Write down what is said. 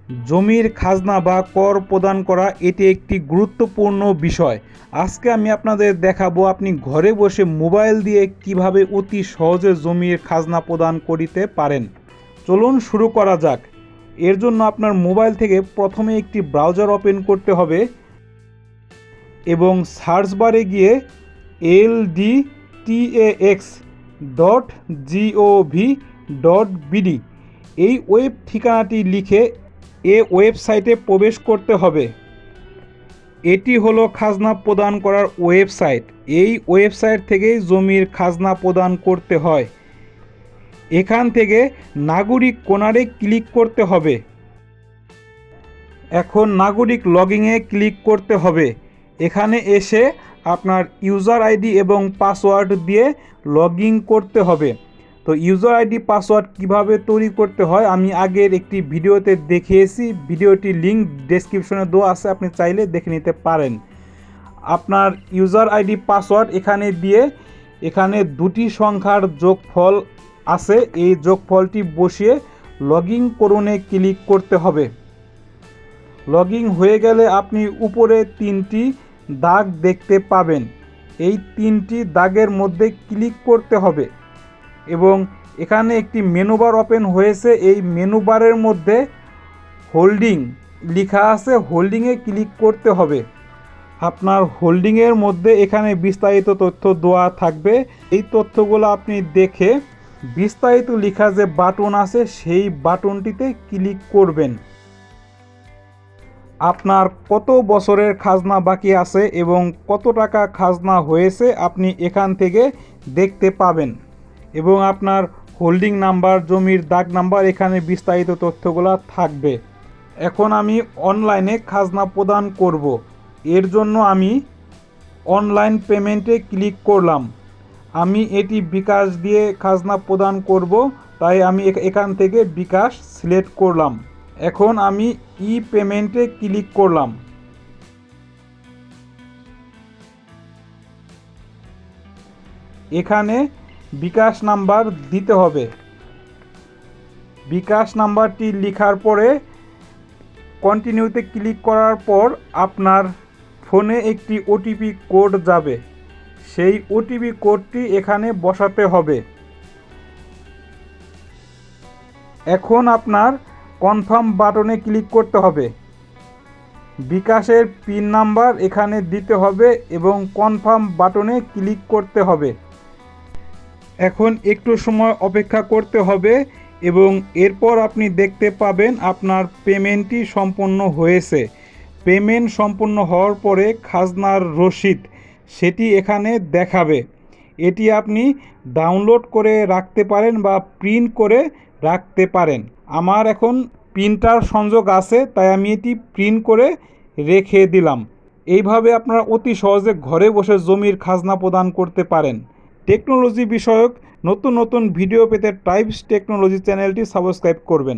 জমির খাজনা বা কর প্রদান করা এটি একটি গুরুত্বপূর্ণ বিষয়। আজকে আমি আপনাদের দেখাবো আপনি ঘরে বসে মোবাইল দিয়ে কিভাবে অতি সহজে জমির খাজনা প্রদান করিতে পারেন। চলুন শুরু করা যাক। এর জন্য আপনার মোবাইল থেকে প্রথমে একটি ব্রাউজার ওপেন করতে হবে এবং সার্চ বারে গিয়ে ldtax.gov.bd এই ওয়েব ঠিকানাটি লিখে ওয়েবসাইটে প্রবেশ করতে হবে। এটি হলো খাজনা প্রদান করার ওয়েবসাইট। এই ওয়েবসাইট থেকেই জমির খাজনা প্রদান করতে হয়। এখান থেকে নাগরিক কর্নারে ক্লিক করতে হবে। এখন নাগরিক লগইনে ক্লিক করতে হবে। এখানে এসে আপনার ইউজার আইডি এবং পাসওয়ার্ড দিয়ে লগ ইন করতে হবে। তো ইউজার আইডি পাসওয়ার্ড কিভাবে তৈরি করতে হয় আমি আগের একটি ভিডিওতে দেখিয়েছি। ভিডিওটি লিঙ্ক ডেসক্রিপশনে দেওয়া আছে, আপনি চাইলে দেখে নিতে পারেন। আপনার ইউজার আইডি পাসওয়ার্ড এখানে দিয়ে এখানে দুটি সংখ্যার যোগফল আছে, এই যোগফলটি বসিয়ে লগ ইন করুনে ক্লিক করতে হবে। লগ ইন হয়ে গেলে আপনি উপরে তিনটি দাগ দেখতে পাবেন। এই তিনটি দাগের মধ্যে ক্লিক করতে হবে এবং এখানে একটি মেনু বার ওপেন হয়েছে। এই মেনু বারের মধ্যে হোল্ডিং লেখা আছে, হোল্ডিংয়ে ক্লিক করতে হবে। আপনার হোল্ডিংয়ের মধ্যে এখানে বিস্তারিত তথ্য দেওয়া থাকবে। এই তথ্যগুলো আপনি দেখে বিস্তারিত লেখা যে বাটন আছে সেই বাটনটিতে ক্লিক করবেন। আপনার কত বছরের খাজনা বাকি আছে এবং কত টাকা খাজনা হয়েছে আপনি এখান থেকে দেখতে পাবেন এবং আপনার হোল্ডিং নাম্বার, জমির দাগ নাম্বার, এখানে বিস্তারিত তথ্যগুলো থাকবে। এখন আমি অনলাইনে খাজনা প্রদান করব। এর জন্য আমি অনলাইন পেমেন্টে ক্লিক করলাম। আমি এটি বিকাশ দিয়ে খাজনা প্রদান করব, তাই আমি এখান থেকে বিকাশ সিলেক্ট করলাম। এখন আমি ই পেমেন্টে ক্লিক করলাম। এখানে বিকাশ নাম্বার দিতে হবে। বিকাশ নাম্বারটি লেখার পরে কন্টিনিউতে ক্লিক করার পর আপনার ফোনে একটি ওটিপি কোড যাবে। সেই ওটিপি কোডটি এখানে বসাতে হবে। এখন আপনার কনফার্ম বাটনে ক্লিক করতে হবে। বিকাশের পিন নাম্বার এখানে দিতে হবে এবং কনফার্ম বাটনে ক্লিক করতে হবে। এখন একটু সময় অপেক্ষা করতে হবে এবং এরপর আপনি দেখতে পাবেন আপনার পেমেন্টটি সম্পন্ন হয়েছে। পেমেন্ট সম্পন্ন হওয়ার পরে খাজনার রসিদ সেটি এখানে দেখাবে। এটি আপনি ডাউনলোড করে রাখতে পারেন বা প্রিন্ট করে রাখতে পারেন। আমার এখন প্রিন্টার সংযোগ আছে, তাই আমি এটি প্রিন্ট করে রেখে দিলাম। এইভাবে আপনারা অতি সহজে ঘরে বসে জমির খাজনা প্রদান করতে পারেন। টেকনোলজি বিষয়ক নতুন নতুন ভিডিও পেতে ট্রাইবস টেকনোলজি চ্যানেলটি সাবস্ক্রাইব করবেন।